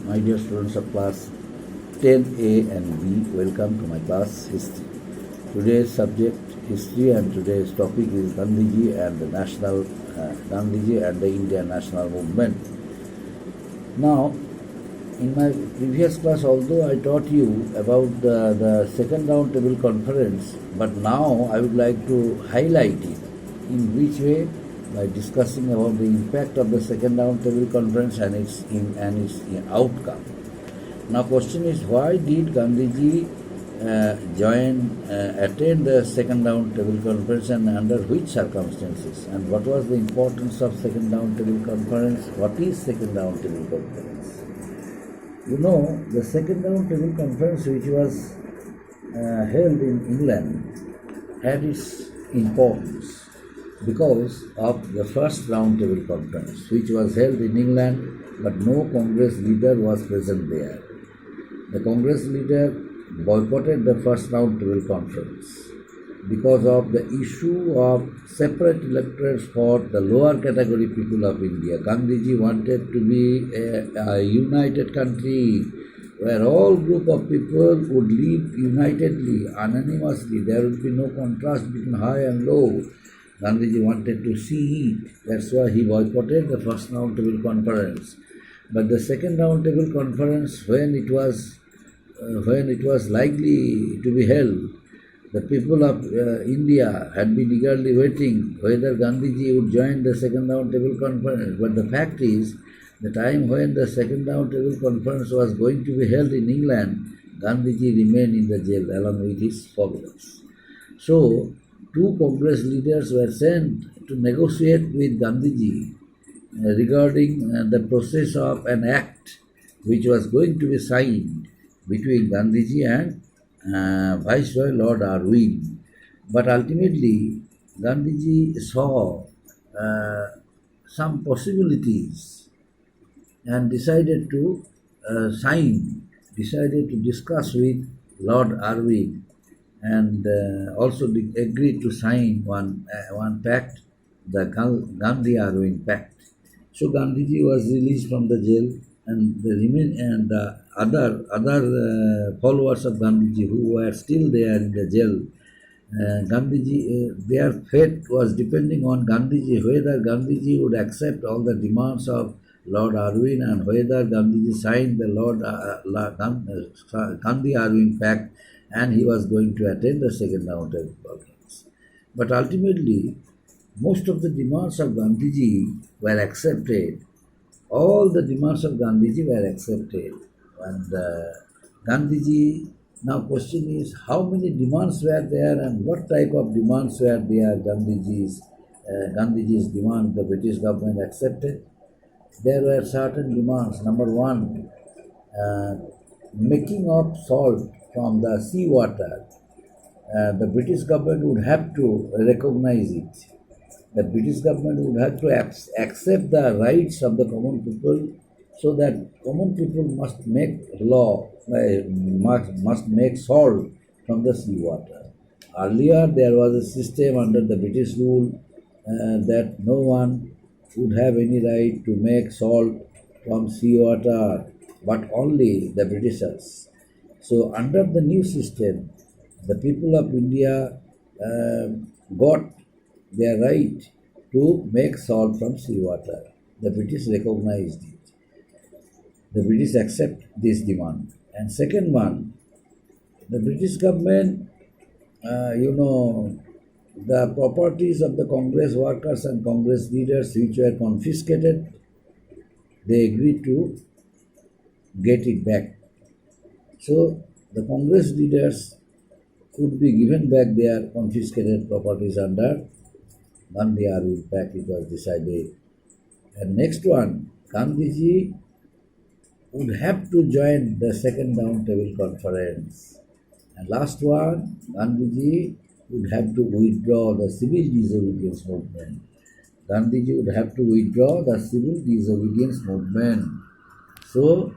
My dear students of class 10A and B, welcome to my class History. Today's subject History and today's topic is Gandhiji and the Gandhiji and the Indian National Movement. Now, in my previous class, although I taught you about the second round table conference, but now I would like to highlight it. In which way? By discussing about the impact of the second round table conference and its outcome. Now, question is, why did Gandhiji attend the second round table conference, and under which circumstances? And what was the importance of second round table conference? What is second round table conference? You know, the second round table conference, which was held in England, had its importance because of the first round table conference, which was held in England, but no Congress leader was present there. The Congress leader boycotted the first round table conference because of the issue of separate electorates for the lower category people of India. Gandhiji wanted to be a united country where all group of people would live unitedly, anonymously. There would be no contrast between high and low. Gandhiji wanted to see it. That's why he boycotted the first round table conference. But the second round table conference, when it was likely to be held, the people of India had been eagerly waiting whether Gandhiji would join the second round table conference. But the fact is, the time when the second round table conference was going to be held in England, Gandhiji remained in the jail along with his followers. So, two Congress leaders were sent to negotiate with Gandhiji regarding the process of an act which was going to be signed between Gandhiji and Viceroy Lord Irwin. But ultimately, Gandhiji saw some possibilities and decided to discuss with Lord Irwin, and also agreed to sign one pact, the Gandhi-Irwin Pact. So Gandhiji was released from the jail, and the other followers of Gandhiji who were still there in the jail, Gandhiji, their fate was depending on Gandhiji, whether Gandhiji would accept all the demands of Lord Irwin and whether Gandhiji signed the Gandhi-Irwin Pact, and he was going to attend the second round of conference. But ultimately, most of the demands of Gandhiji were accepted. All the demands of Gandhiji were accepted. And Gandhiji, now question is, how many demands were there and what type of demands were there? Gandhiji's demand, the British government accepted. There were certain demands. Number one, making of salt from the seawater. The British government would have to recognize it. The British government would have to accept the rights of the common people, so that common people must make law, must make salt from the seawater. Earlier, there was a system under the British rule that no one would have any right to make salt from seawater, but only the Britishers. So under the new system, the people of India got their right to make salt from seawater. The British recognized it. The British accept this demand. And second one, the British government, the properties of the Congress workers and Congress leaders which were confiscated, they agreed to get it back. So the Congress leaders could be given back their confiscated properties under Gandhi-Irwin Pact, it was decided. And next one, Gandhiji would have to join the second round table conference. And last one, Gandhiji would have to withdraw the civil disobedience movement. Gandhiji would have to withdraw the civil disobedience movement. So,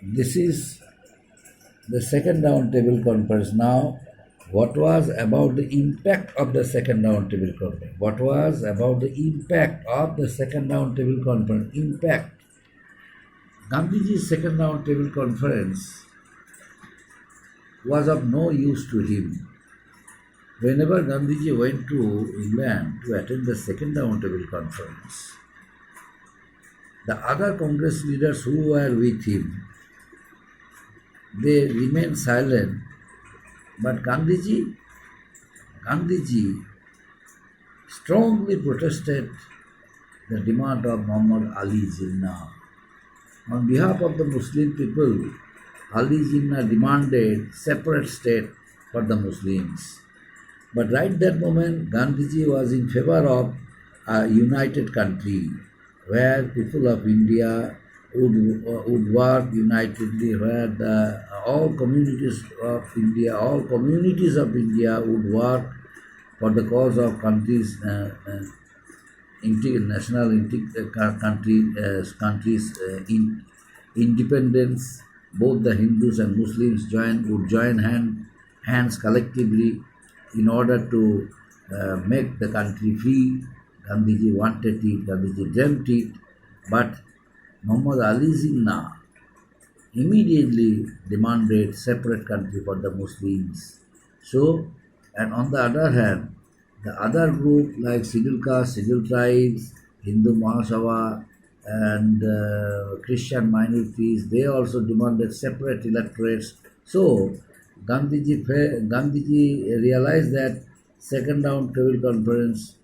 this is the second round table conference. Now, what was about the impact of the second round table conference? What was about the impact of the second round table conference? Impact. Gandhiji's second round table conference was of no use to him. Whenever Gandhiji went to England to attend the second round table conference, the other Congress leaders who were with him, they remained silent, but Gandhiji strongly protested the demand of Muhammad Ali Jinnah. On behalf of the Muslim people, Ali Jinnah demanded separate state for the Muslims. But right that moment, Gandhiji was in favor of a united country where people of India would work unitedly, where all communities of India would work for the cause of countries countries independence. Both the Hindus and Muslims would join hands collectively in order to make the country free. Gandhiji wanted it, Gandhiji dreamt it, but Muhammad Ali Jinnah immediately demanded separate country for the Muslims. So, and on the other hand, the other group like scheduled castes, scheduled tribes, Hindu Mahasabha, and Christian minorities, they also demanded separate electorates. So, Gandhiji realized that second round table conference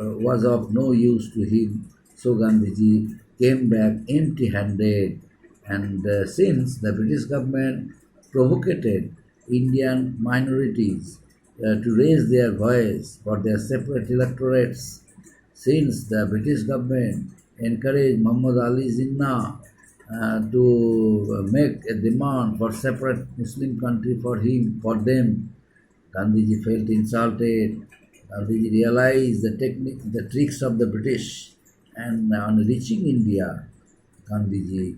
was of no use to him. So Gandhiji came back empty-handed, and since the British government provoked Indian minorities to raise their voice for their separate electorates, since the British government encouraged Muhammad Ali Jinnah to make a demand for separate Muslim country for them, Gandhiji felt insulted. Gandhiji realized the tricks of the British, and on reaching India, Gandhiji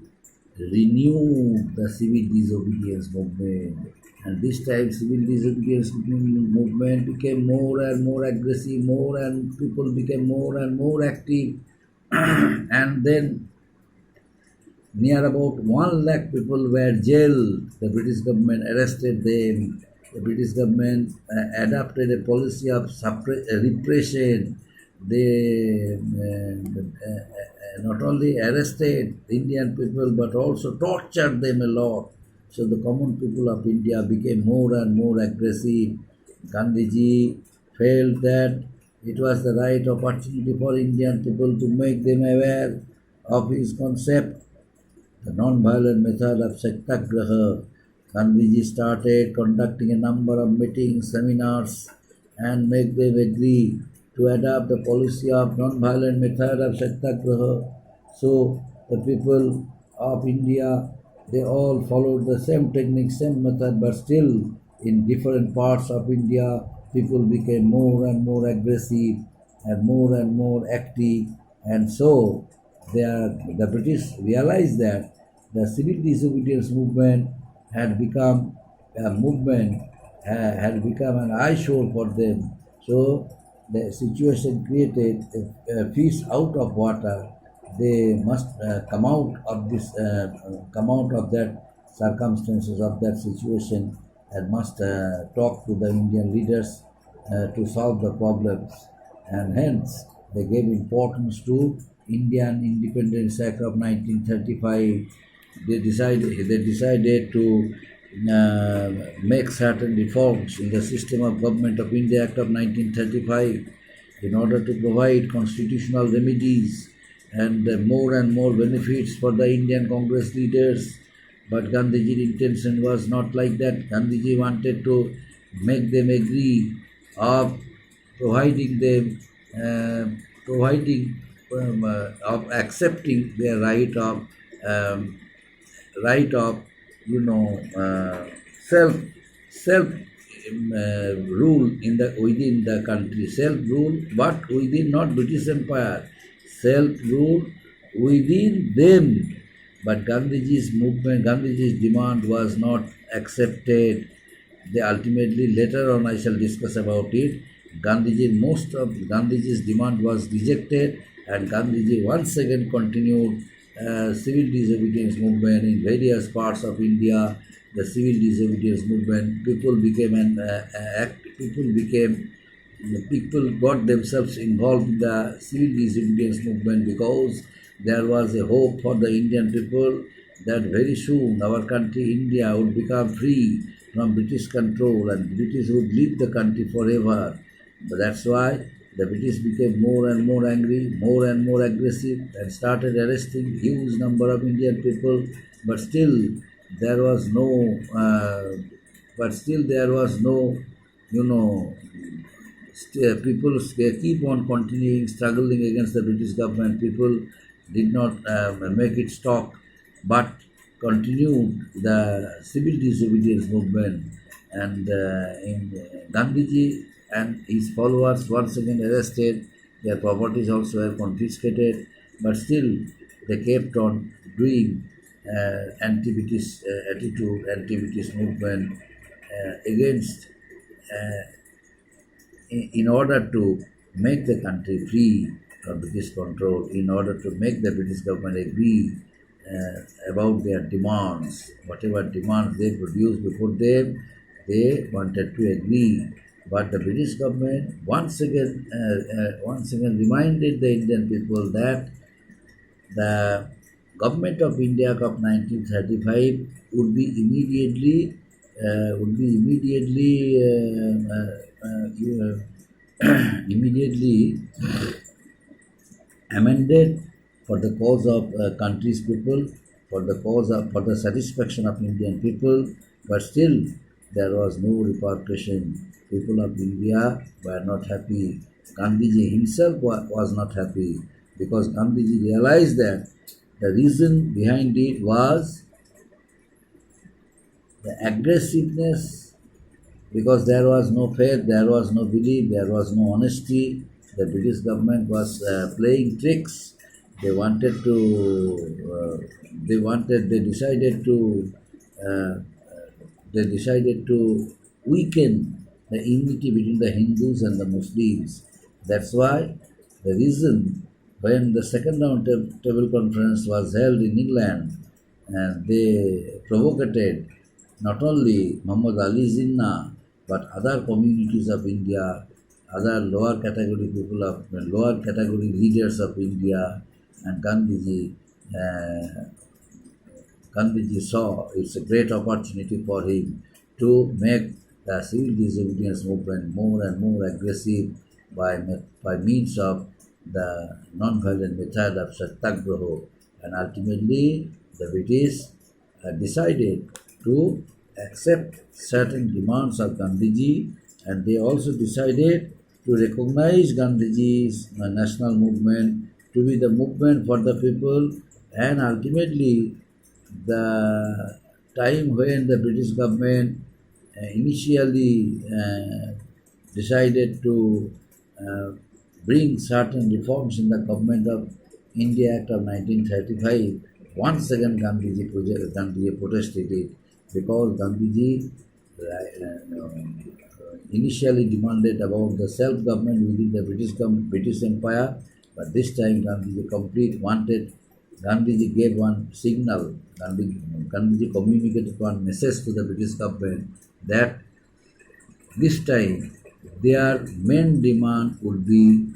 renewed the civil disobedience movement. And this time, civil disobedience movement became more and more aggressive, and people became more and more active. And then near about 1 lakh people were jailed. The British government arrested them. The British government adopted a policy of repression. They not only arrested Indian people but also tortured them a lot. So the common people of India became more and more aggressive. Gandhiji felt that it was the right opportunity for Indian people to make them aware of his concept, the non-violent method of Satyagraha. Gandhiji started conducting a number of meetings, seminars, and make them agree to adopt the policy of non-violent method of Satyagraha. So the people of India, they all followed the same technique, same method, but still in different parts of India, people became more and more aggressive and more active. And so the British realized that the civil disobedience movement had become a movement, had become an eyesore for them. So the situation created a fish out of water. They must come out of that circumstances of that situation, and must talk to the Indian leaders to solve the problems. And hence they gave importance to Indian Independence Act of 1935. They decided to make certain reforms in the system of Government of India Act of 1935 in order to provide constitutional remedies and more benefits for the Indian Congress leaders. But Gandhiji's intention was not like that. Gandhiji wanted to make them agree of providing them, of accepting their right of self rule within the country, self rule, but within not British Empire, self rule within them. But Gandhiji's demand was not accepted. They ultimately, later on I shall discuss about it, most of Gandhiji's demand was rejected, and Gandhiji once again continued civil disobedience movement in various parts of India. The civil disobedience movement, people got themselves involved in the civil disobedience movement because there was a hope for the Indian people that very soon our country, India, would become free from British control and British would leave the country forever. But that's why the British became more and more angry, more and more aggressive, and started arresting huge number of Indian people. But still, there was no, you know, people keep on continuing struggling against the British government. People did not make it stop, but continued the civil disobedience movement. And in Gandhiji and his followers once again arrested, their properties also were confiscated, but still they kept on doing anti-British attitude, anti-British movement against in order to make the country free from British control, in order to make the British government agree about their demands, whatever demands they produced before them, they wanted to agree. But the British government once again reminded the Indian people that the government of India of 1935 would be immediately immediately amended for the cause of country's people, for the satisfaction of Indian people, but still there was no repercussion. People of India were not happy. Gandhiji himself was not happy because Gandhiji realized that the reason behind it was the aggressiveness, because there was no faith, there was no belief, there was no honesty. The British government was playing tricks. They decided to weaken the unity between the Hindus and the Muslims. That's why the reason when the second round table conference was held in England, and they provoked not only Muhammad Ali Jinnah but other communities of India, other lower category leaders of India, and Gandhiji saw it's a great opportunity for him to make the civil disobedience movement more and more aggressive by means of the non-violent method of Satyagraha. And ultimately, the British decided to accept certain demands of Gandhiji, and they also decided to recognize Gandhiji's national movement to be the movement for the people. And ultimately, the time when the British government initially decided to bring certain reforms in the Government of India Act of 1935, once again Gandhiji protested it, because Gandhiji initially demanded about the self-government within the British Empire, but this time Gandhiji gave one signal, Gandhiji communicated one message to the British government that this time their main demand would be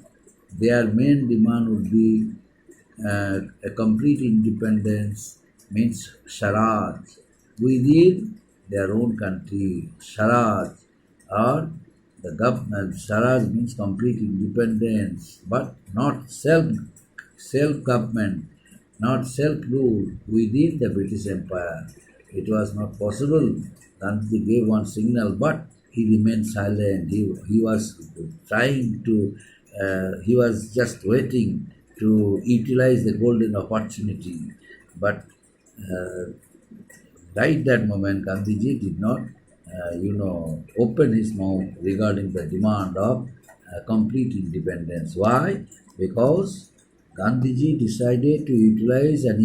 a complete independence, means Swaraj, within their own country. Swaraj, or the government, Swaraj means complete independence, but not self-government, not self-rule within the British Empire. It was not possible. Gandhi gave one signal, but he remained silent. He was trying to, he was just waiting to utilize the golden opportunity. But right that moment, Gandhiji did not, open his mouth regarding the demand of complete independence. Why? Because Gandhiji decided to utilize an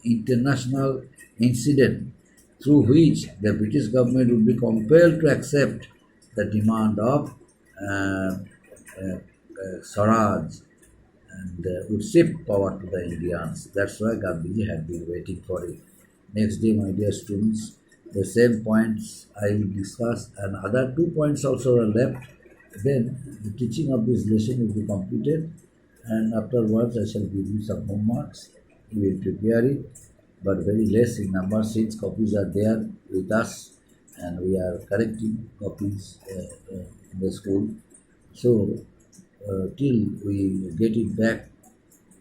international incident through which the British government would be compelled to accept the demand of Swaraj. and would shift power to the Indians. That's why Gandhiji had been waiting for it. Next day, my dear students, the same points I will discuss, and other 2 points also are left. Then the teaching of this lesson will be completed, and afterwards I shall give you some homeworks. You will prepare it, but very less in number since copies are there with us, and we are correcting copies in the school. So till we get it back,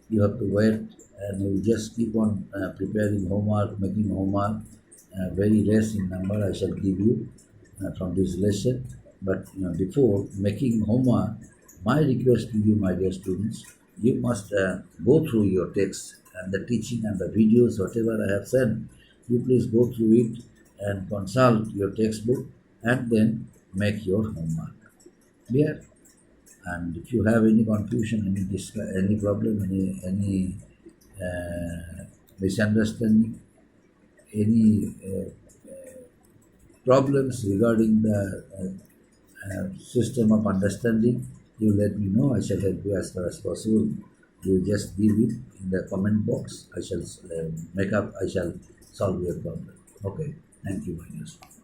you have to wait, and you just keep on preparing homework, making homework. Very less in number I shall give you from this lesson. But before making homework, my request to you, my dear students, you must go through your text and the teaching and the videos, whatever I have sent. You please go through it and consult your textbook and then make your homework. Clear? And if you have any confusion, any problem, any misunderstanding, any problems regarding the system of understanding, you let me know. I shall help you as far as possible. You just leave it in the comment box. I shall I shall solve your problem. Okay. Thank you, my dear students.